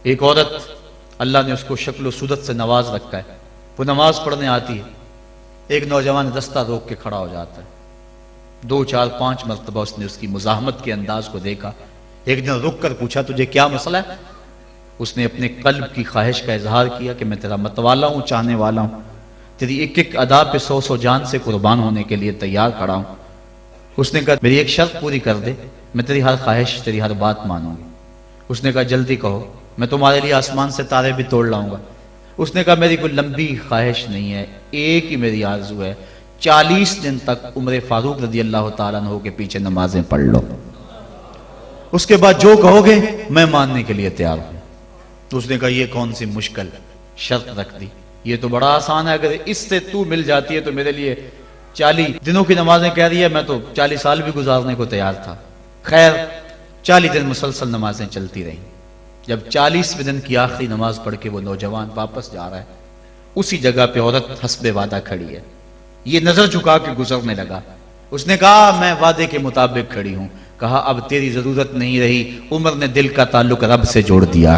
ایک عورت اللہ نے اس کو شکل و صورت سے نواز رکھا ہے، وہ نماز پڑھنے آتی ہے، ایک نوجوان رستہ روک کے کھڑا ہو جاتا ہے، 2 4 5 مرتبہ اس نے اس کی مزاحمت کے انداز کو دیکھا، ایک دن رک کر پوچھا تجھے کیا مسئلہ ہے؟ اس نے اپنے قلب کی خواہش کا اظہار کیا کہ میں تیرا متوالا ہوں، چاہنے والا ہوں، تیری ایک ایک ادا پہ 100 جان سے قربان ہونے کے لیے تیار کھڑا ہوں۔ اس نے کہا میری ایک شرط پوری کر دے، میں تیری ہر خواہش، تیری ہر بات مانوں گی۔ اس نے کہا جلدی کہو، میں تمہارے لیے آسمان سے تارے بھی توڑ لاؤں گا۔ اس نے کہا میری کوئی لمبی خواہش نہیں ہے، ایک ہی میری آرزو ہے، 40 دن تک عمر فاروق رضی اللہ تعالیٰ عنہ کے پیچھے نمازیں پڑھ لو، اس کے بعد جو کہو گے میں ماننے کے لیے تیار ہوں۔ تو اس نے کہا یہ کون سی مشکل شرط رکھ دی، یہ تو بڑا آسان ہے، اگر اس سے تو مل جاتی ہے تو میرے لیے 40 دنوں کی نمازیں کہہ رہی ہے، میں تو 40 سال بھی گزارنے کو تیار تھا۔ خیر 40 دن مسلسل نمازیں چلتی رہیں۔ جب 40ویں دن کی آخری نماز پڑھ کے وہ نوجوان واپس جا رہا ہے، اسی جگہ پہ عورت حسب وعدہ کھڑی ہے، یہ نظر جھکا کے گزرنے لگا۔ اس نے کہا میں وعدے کے مطابق کھڑی ہوں۔ کہا اب تیری ضرورت نہیں رہی، عمر نے دل کا تعلق رب سے جوڑ دیا۔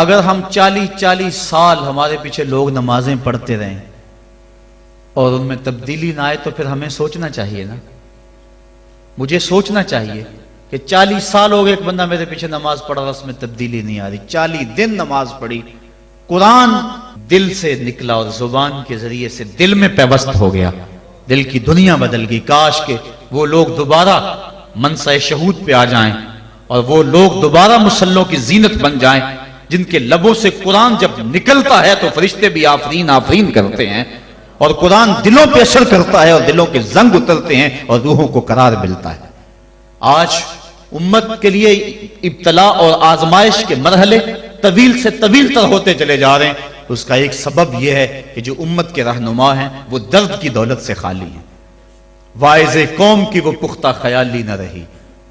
اگر ہم 40 سال ہمارے پیچھے لوگ نمازیں پڑھتے رہیں اور ان میں تبدیلی نہ آئے تو پھر ہمیں سوچنا چاہیے نا، مجھے سوچنا چاہیے کہ 40 سال ہو گئے ایک بندہ میرے پیچھے نماز پڑھ رہا، اس میں تبدیلی نہیں آ رہی، 40 دن نماز پڑھی، قرآن دل سے نکلا اور زبان کے ذریعے سے دل میں پیوست ہو گیا، دل کی دنیا بدل گئی۔ کاش کہ وہ لوگ دوبارہ منصہ شہود پہ آ جائیں اور وہ لوگ دوبارہ مصلوں کی زینت بن جائیں، جن کے لبوں سے قرآن جب نکلتا ہے تو فرشتے بھی آفرین آفرین کرتے ہیں، اور قرآن دلوں پہ اثر کرتا ہے اور دلوں کے زنگ اترتے ہیں اور روحوں کو قرار ملتا ہے۔ آج امت کے لیے ابتلا اور آزمائش کے مرحلے طویل سے طویل تر ہوتے چلے جا رہے ہیں۔ اس کا ایک سبب یہ ہے کہ جو امت کے رہنما ہیں وہ درد کی دولت سے خالی ہیں، واعظ قوم کی وہ پختہ خیالی نہ رہی،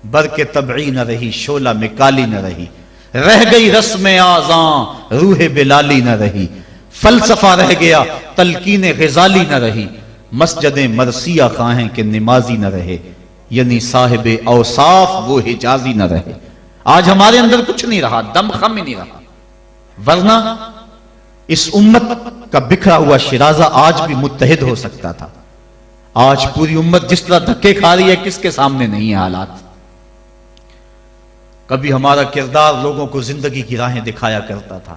برق طبعی نہ رہی، شعلہ میں کالی نہ رہی، رہ گئی رسم آذان روح بلالی نہ رہی، فلسفہ رہ گیا تلقین غزالی نہ رہی، مسجد مرثیہ خواہیں کہ نمازی نہ رہے، یعنی صاحب اوصاف وہ حجازی نہ رہے۔ آج ہمارے اندر کچھ نہیں رہا، دم خم ہی نہیں رہا، ورنہ اس امت کا بکھرا ہوا شرازہ آج بھی متحد ہو سکتا تھا۔ آج پوری امت جس طرح دھکے کھا رہی ہے، کس کے سامنے نہیں ہے حالات۔ کبھی ہمارا کردار لوگوں کو زندگی کی راہیں دکھایا کرتا تھا،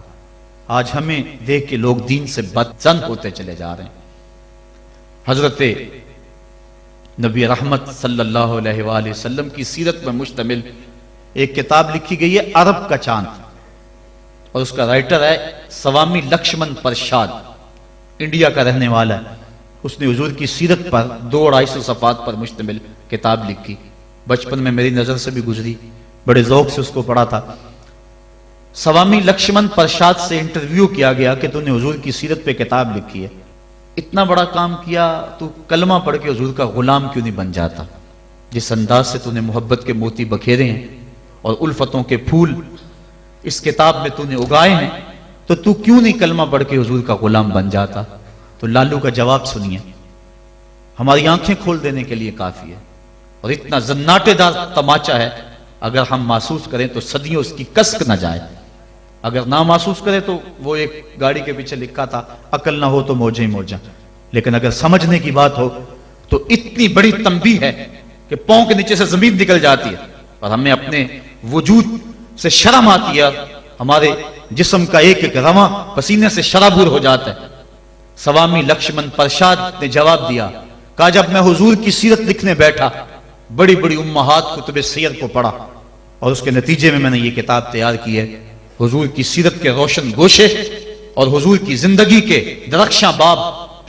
آج ہمیں دیکھ کے لوگ دین سے بدزن ہوتے چلے جا رہے ہیں۔ حضرت نبی رحمت صلی اللہ علیہ وآلہ وسلم کی سیرت میں مشتمل ایک کتاب لکھی گئی ہے عرب کا چاند، اور اس کا رائٹر ہے سوامی لکشمن پرشاد، انڈیا کا رہنے والا ہے۔ اس نے حضور کی سیرت پر 200-250 صفحات پر مشتمل کتاب لکھی، بچپن میں میری نظر سے بھی گزری، بڑے ذوق سے اس کو پڑھا تھا۔ سوامی لکشمن پرشاد سے انٹرویو کیا گیا کہ تو نے حضور کی سیرت پہ کتاب لکھی ہے، اتنا بڑا کام کیا، تو کلمہ پڑھ کے حضور کا غلام کیوں نہیں بن جاتا؟ جس انداز سے تو نے محبت کے موتی بکھیرے ہیں اور الفتوں کے پھول اس کتاب میں تو نے اگائے ہیں، تو کیوں نہیں کلمہ پڑھ کے حضور کا غلام بن جاتا؟ تو لالو کا جواب سنیے، ہماری آنکھیں کھول دینے کے لیے کافی ہے، اور اتنا زناٹے دار تماچا ہے، اگر ہم محسوس کریں تو صدیوں اس کی کسک نہ جائے، اگر نہ محسوس کریں تو وہ ایک گاڑی کے پیچھے لکھا تھا عقل نہ ہو تو موجیں موجاں، لیکن اگر سمجھنے کی بات ہو تو اتنی بڑی تنبیہ ہے کہ پاؤں کے نیچے سے زمین نکل جاتی ہے، اور ہمیں اپنے وجود سے شرم آتی ہے، ہمارے جسم کا ایک ایک رواں پسینے سے شرابور ہو جاتا ہے۔ سوامی لکشمن پرشاد نے جواب دیا، کہا جب میں حضور کی سیرت لکھنے بیٹھا، بڑی بڑی امہات کتب سیر کو پڑھا، اور اس کے نتیجے میں نے یہ کتاب تیار کی ہے۔ حضور کی سیرت کے روشن گوشے اور حضور کی زندگی کے درخشاں باب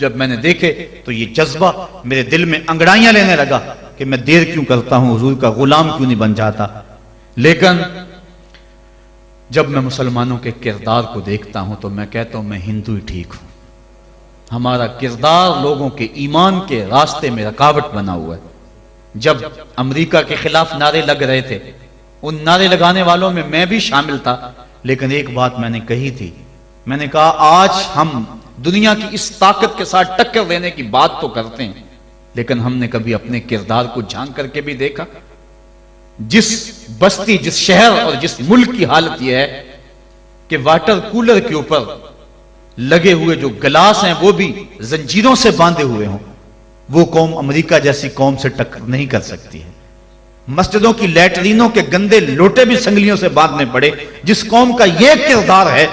جب میں نے دیکھے تو یہ جذبہ میرے دل میں انگڑائیاں لینے لگا کہ میں دیر کیوں کرتا ہوں، حضور کا غلام کیوں نہیں بن جاتا۔ لیکن جب میں مسلمانوں کے کردار کو دیکھتا ہوں تو میں کہتا ہوں میں ہندو ہی ٹھیک ہوں، ہمارا کردار لوگوں کے ایمان کے راستے میں رکاوٹ بنا ہوا ہے۔ جب امریکہ کے خلاف نعرے لگ رہے تھے، ان نعرے لگانے والوں میں بھی شامل تھا، لیکن ایک بات میں نے کہی تھی میں نے کہا آج ہم دنیا کی اس طاقت کے ساتھ ٹکر دینے کی بات تو کرتے ہیں، لیکن ہم نے کبھی اپنے کردار کو جھانک کر کے بھی دیکھا؟ جس بستی، جس شہر اور جس ملک کی حالت یہ ہے کہ واٹر کولر کے اوپر لگے ہوئے جو گلاس ہیں وہ بھی زنجیروں سے باندھے ہوئے ہوں، وہ قوم امریکہ جیسی قوم سے ٹکر نہیں کر سکتی ہے۔ مسجدوں کی لیٹرینوں کے گندے لوٹے بھی سنگلیوں سے باندھنے پڑے، جس قوم کا یہ کردار ہے،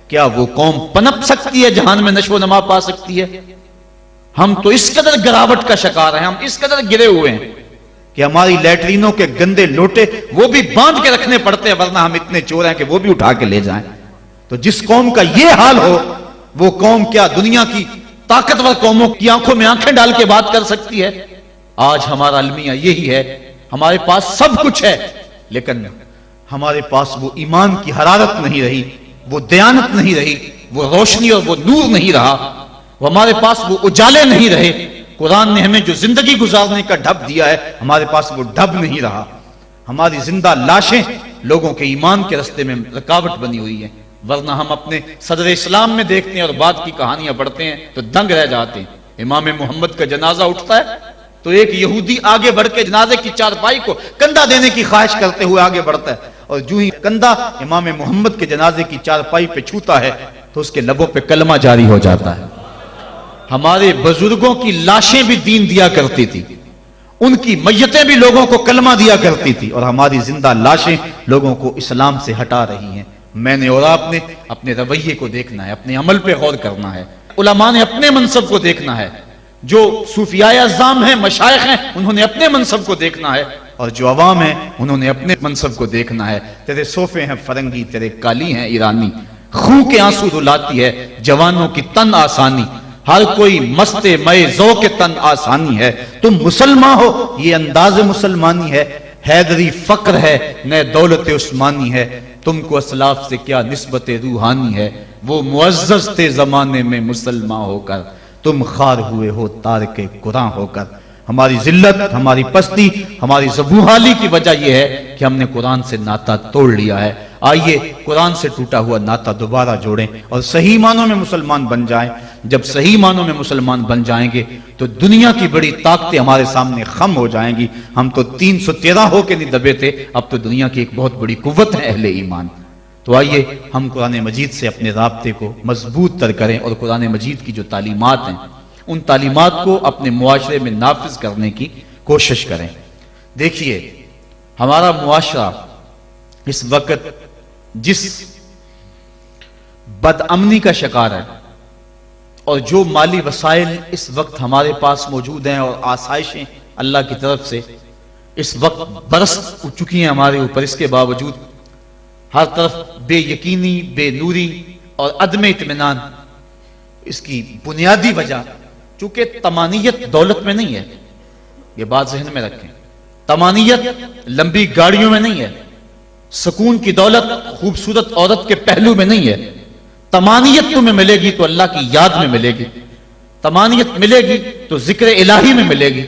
کیا وہ قوم پنپ سکتی ہے، جہان میں نشو و نما پا سکتی ہے؟ ہم تو اس قدر گراوٹ کا شکار ہیں، ہم اس قدر گرے ہوئے ہیں کہ ہماری لیٹرینوں کے گندے لوٹے وہ بھی باندھ کے رکھنے پڑتے ہیں، ورنہ ہم اتنے چور ہیں کہ وہ بھی اٹھا کے لے جائیں۔ تو جس قوم کا یہ حال ہو، وہ قوم کیا دنیا کی طاقتور قوموں کی آنکھوں میں آنکھیں ڈال کے بات کر سکتی ہے؟ آج ہمارا المیہ یہی ہے، ہمارے پاس سب کچھ ہے، لیکن ہمارے پاس وہ ایمان کی حرارت نہیں رہی، وہ دیانت نہیں رہی، وہ روشنی اور وہ نور نہیں رہا، وہ ہمارے پاس وہ اجالے نہیں رہے۔ قرآن نے ہمیں جو زندگی گزارنے کا ڈھب دیا ہے، ہمارے پاس وہ ڈھب نہیں رہا۔ ہماری زندہ لاشیں لوگوں کے ایمان کے رستے میں رکاوٹ بنی ہوئی ہیں، ورنہ ہم اپنے صدر اسلام میں دیکھتے ہیں اور بعد کی کہانیاں پڑھتے ہیں تو دنگ رہ جاتے ہیں۔ امام محمد کا جنازہ اٹھتا ہے تو ایک یہودی آگے بڑھ کے جنازے کی چارپائی کو کندھا دینے کی خواہش کرتے ہوئے آگے بڑھتا ہے، اور جو ہی کندھا امام محمد کے جنازے کی چارپائی پہ چھوتا ہے تو اس کے لبوں پہ کلمہ جاری ہو جاتا ہے۔ ہمارے بزرگوں کی لاشیں بھی دین دیا کرتی تھی، ان کی میتیں بھی لوگوں کو کلمہ دیا کرتی تھی، اور ہماری زندہ لاشیں لوگوں کو اسلام سے ہٹا رہی ہیں۔ میں نے اور آپ نے اپنے رویے کو دیکھنا ہے، اپنے عمل پہ غور کرنا ہے۔ علماء نے اپنے منصب کو دیکھنا ہے، جو صوفیاء اعظام ہیں، مشائخ ہیں، انہوں نے اپنے منصب کو دیکھنا ہے، اور جو عوام ہیں انہوں نے اپنے منصب کو دیکھنا ہے۔ تیرے صوفے ہیں فرنگی، تیرے کالی ہیں ایرانی، خون کے آنسو رلاتی ہے جوانوں کی تن آسانی، ہر کوئی مست مئے ذوق تن آسانی ہے۔ تم مسلمان ہو یہ انداز مسلمانی ہے، حیدری فقر ہے نئے دولت عثمانی ہے، تم کو اسلاف سے کیا نسبت روحانی ہے، وہ معزز تھے زمانے میں مسلمان ہو کر، تم خار ہوئے ہو تارک قرآن ہو کر۔ ہماری ذلت، ہماری پستی، ہماری زبوحالی کی وجہ یہ ہے کہ ہم نے قرآن سے ناطہ توڑ لیا ہے۔ آئیے قرآن سے ٹوٹا ہوا ناطہ دوبارہ جوڑیں اور صحیح معنوں میں مسلمان بن جائیں۔ جب صحیح معنوں میں مسلمان بن جائیں گے تو دنیا کی بڑی طاقتیں ہمارے سامنے خم ہو جائیں گی۔ ہم تو 313 ہو کے نہیں دبے تھے، اب تو دنیا کی ایک بہت بڑی قوت ہے اہل ایمان۔ تو آئیے ہم قرآن مجید سے اپنے رابطے کو مضبوط تر کریں اور قرآن مجید کی جو تعلیمات ہیں ان تعلیمات کو اپنے معاشرے میں نافذ کرنے کی کوشش کریں۔ دیکھیے ہمارا معاشرہ اس وقت جس بد امنی کا شکار ہے، اور جو مالی وسائل اس وقت ہمارے پاس موجود ہیں اور آسائشیں اللہ کی طرف سے اس وقت برس چکی ہیں ہمارے اوپر، اس کے باوجود ہر طرف بے یقینی، بے نوری اور عدم اطمینان، اس کی بنیادی وجہ چونکہ طمانیت دولت میں نہیں ہے، یہ بات ذہن میں رکھیں۔ طمانیت لمبی گاڑیوں میں نہیں ہے، سکون کی دولت خوبصورت عورت کے پہلو میں نہیں ہے۔ طمانیت تمہیں ملے گی تو اللہ کی یاد میں ملے گی، طمانیت ملے گی تو ذکر الہی میں ملے گی،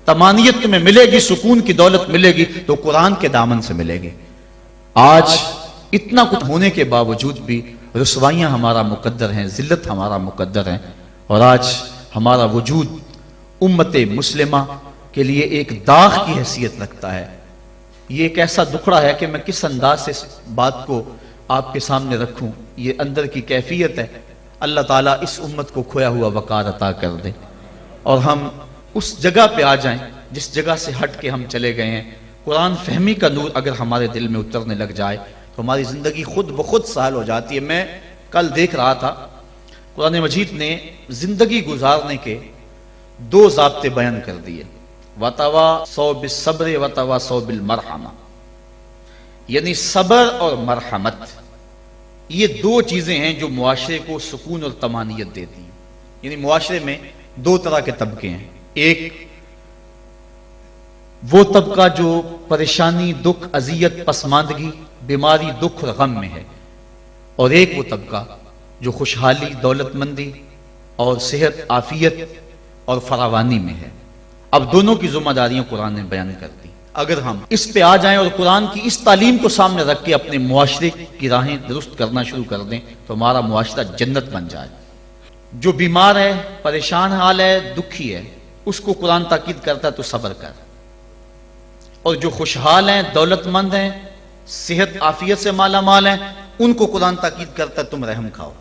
طمانیت تمہیں ملے گی، سکون کی دولت ملے گی تو قرآن کے دامن سے ملے گی۔ آج اتنا کچھ ہونے کے باوجود بھی رسوائیاں ہمارا مقدر ہیں، ذلت ہمارا مقدر ہے، اور آج ہمارا وجود امت مسلمہ کے لیے ایک داغ کی حیثیت رکھتا ہے۔ یہ ایک ایسا دکھڑا ہے کہ میں کس انداز سے اس بات کو آپ کے سامنے رکھوں، یہ اندر کی کیفیت ہے۔ اللہ تعالیٰ اس امت کو کھویا ہوا وقار عطا کر دے اور ہم اس جگہ پہ آ جائیں جس جگہ سے ہٹ کے ہم چلے گئے ہیں۔ قرآن فہمی کا نور اگر ہمارے دل میں اترنے لگ جائے تو ہماری زندگی خود بخود سہل ہو جاتی ہے۔ میں کل دیکھ رہا تھا قرآن مجید نے زندگی گزارنے کے 2 ضابطے بیان کر دیے، وَتَوَاصَوْا بِالصَّبْرِ وَتَوَاصَوْا بِالْمَرْحَمَةِ، یعنی صبر اور مرحمت، یہ 2 چیزیں ہیں جو معاشرے کو سکون اور طمانیت دیتی ہیں۔ یعنی معاشرے میں 2 طرح کے طبقے ہیں، ایک وہ طبقہ جو پریشانی، دکھ، اذیت، پسماندگی، بیماری، دکھ اور غم میں ہے، اور ایک وہ طبقہ جو خوشحالی، دولت مندی اور صحت، عافیت اور فراوانی میں ہے۔ اب دونوں کی ذمہ داریاں قرآن نے بیان کر دی۔ اگر ہم اس پہ آ جائیں اور قرآن کی اس تعلیم کو سامنے رکھ کے اپنے معاشرے کی راہیں درست کرنا شروع کر دیں تو ہمارا معاشرہ جنت بن جائے۔ جو بیمار ہے، پریشان حال ہے، دکھی ہے، اس کو قرآن تاکید کرتا ہے تو صبر کر، اور جو خوشحال ہیں، دولت مند ہیں، صحت عافیت سے مالا مال ہیں، ان کو قرآن تاکید کرتا ہے تم رحم کھاؤ۔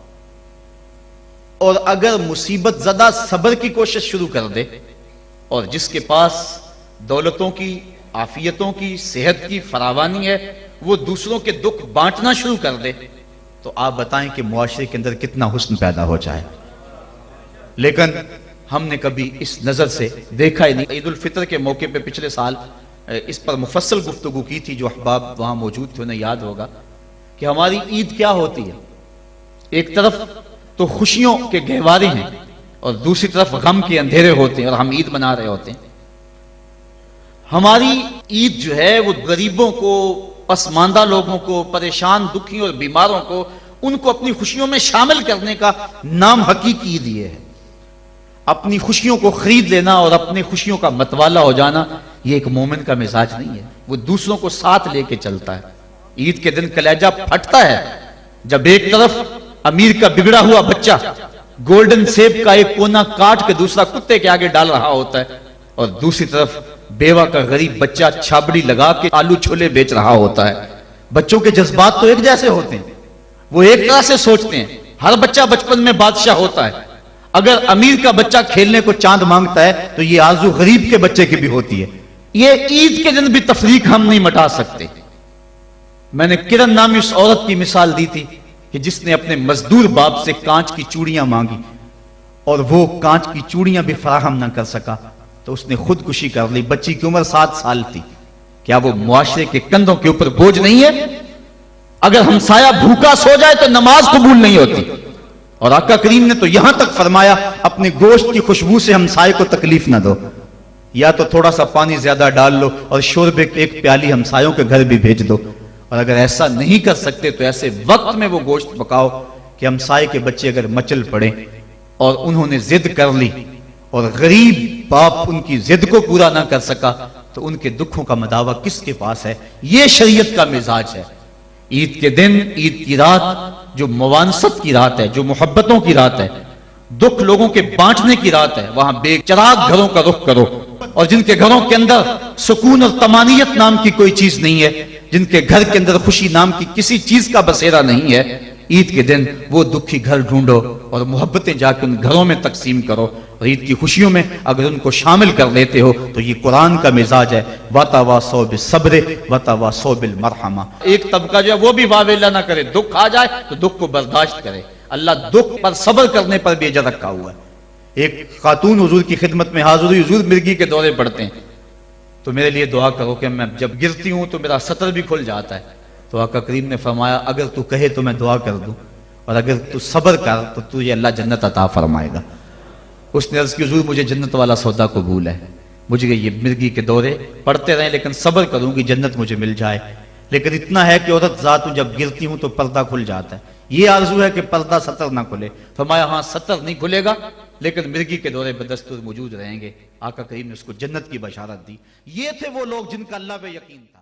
اور اگر مصیبت زدہ صبر کی کوشش شروع کر دے، اور جس کے پاس دولتوں کی، عافیتوں کی، صحت کی فراوانی ہے، وہ دوسروں کے دکھ بانٹنا شروع کر دے، تو آپ بتائیں کہ معاشرے کے اندر کتنا حسن پیدا ہو جائے۔ لیکن ہم نے کبھی اس نظر سے دیکھا ہی نہیں۔ عید الفطر کے موقع پہ پچھلے سال اس پر مفصل گفتگو کی تھی، جو احباب وہاں موجود تھے انہیں یاد ہوگا کہ ہماری عید کیا ہوتی ہے۔ ایک طرف تو خوشیوں کے گہوارے ہیں اور دوسری طرف غم کے اندھیرے ہوتے ہیں، اور ہم عید منا رہے ہوتے ہیں۔ ہماری عید جو ہے وہ غریبوں کو، پسماندہ لوگوں کو، پریشان، دکھی اور بیماروں کو، ان کو اپنی خوشیوں میں شامل کرنے کا نام حقیقی عید یہ ہے۔ اپنی خوشیوں کو خرید لینا اور اپنی خوشیوں کا متوالا ہو جانا، یہ ایک مومن کا مزاج نہیں ہے۔ وہ دوسروں کو ساتھ لے کے چلتا ہے۔ عید کے دن کلیجہ پھٹتا ہے جب ایک طرف امیر کا بگڑا ہوا بچہ گولڈن سیب کا ایک کونا کاٹ کے دوسرا کتے کے آگے ڈال رہا ہوتا ہے، اور دوسری طرف بیوہ کا غریب بچہ چھابڑی لگا کے آلو چھولے بیچ رہا ہوتا ہے۔ بچوں کے جذبات تو ایک جیسے ہوتے ہیں، وہ ایک طرح سے سوچتے ہیں۔ ہر بچہ بچپن میں بادشاہ ہوتا ہے۔ اگر امیر کا بچہ کھیلنے کو چاند مانگتا ہے تو یہ آرزو غریب کے بچے کی بھی ہوتی ہے۔ یہ عید کے دن بھی تفریق ہم نہیں مٹا سکتے۔ میں نے کرن نامی اس عورت کی مثال دی تھی کہ جس نے اپنے مزدور باپ سے کانچ کی چوڑیاں مانگی اور وہ کانچ کی چوڑیاں بھی فراہم نہ کر سکا تو اس نے خودکشی کر لی۔ بچی کی عمر 7 سال تھی۔ کیا وہ معاشرے کے کندھوں کے اوپر بوجھ نہیں ہے؟ اگر ہمسایہ بھوکا سو جائے تو نماز قبول نہیں ہوتی، اور آقا کریم نے تو یہاں تک فرمایا اپنے گوشت کی خوشبو سے ہمسائے کو تکلیف نہ دو، یا تو تھوڑا سا پانی زیادہ ڈال لو اور شوربے کی ایک پیالی ہمسایوں کے گھر بھی بھیج دو۔ اور اگر ایسا نہیں کر سکتے تو ایسے وقت میں وہ گوشت پکاؤ کہ ہمسائے کے بچے اگر مچل پڑے اور انہوں نے ضد کر لی اور غریب باپ ان کی ضد کو پورا نہ کر سکا تو ان کے دکھوں کا مداوع کس کے پاس ہے؟ یہ شریعت کا مزاج ہے۔ عید کے دن، عید کی رات جو موانست کی رات ہے، جو محبتوں کی رات ہے، دکھ لوگوں کے بانٹنے کی رات ہے، وہاں بے چراغ گھروں کا رخ کرو، اور جن کے گھروں کے اندر سکون اور طمانینت نام کی کوئی چیز نہیں ہے، جن کے گھر کے اندر خوشی نام کی کسی چیز کا بسیرا نہیں ہے، عید کے دن وہ دکھی گھر ڈھونڈو اور محبتیں جا کے ان گھروں میں تقسیم کرو، اور عید کی خوشیوں میں اگر ان کو شامل کر لیتے ہو تو یہ قرآن کا مزاج ہے۔ وَتَوَاصَوْا بِالصَّبْرِ وَتَوَاصَوْا بِالْمَرْحَمَةِ۔ ایک طبقہ جو ہے وہ بھی واویلا نہ کرے، دکھ آ جائے تو دکھ کو برداشت کرے۔ اللہ دکھ پر صبر کرنے پر بھی اجر رکھا ہوا ہے۔ ایک خاتون حضور کی خدمت میں حاضر ہوئی، حضور مرگی کے دورے پڑتے ہیں تو میرے لیے دعا کرو کہ میں جب گرتی ہوں تو میرا سطر بھی کھل جاتا ہے۔ تو آقا کریم نے فرمایا اگر تو کہے تو میں دعا کر دوں، اور اگر تو صبر کر تو تجھے اللہ جنت عطا فرمائے گا۔ اس نے عرض کی حضور مجھے جنت والا سودا قبول ہے، مجھے یہ مرگی کے دورے پڑتے رہیں لیکن صبر کروں گی جنت مجھے مل جائے۔ لیکن اتنا ہے کہ عورت ذات جب گرتی ہوں تو پردہ کھل جاتا ہے، یہ آرزو ہے کہ پردہ سطر نہ کھلے۔ فرمایا ہاں سطر نہیں کھلے گا لیکن مرگی کے دورے بدستور موجود رہیں گے۔ آقا کریم نے اس کو جنت کی بشارت دی۔ یہ تھے وہ لوگ جن کا اللہ پہ یقین تھا۔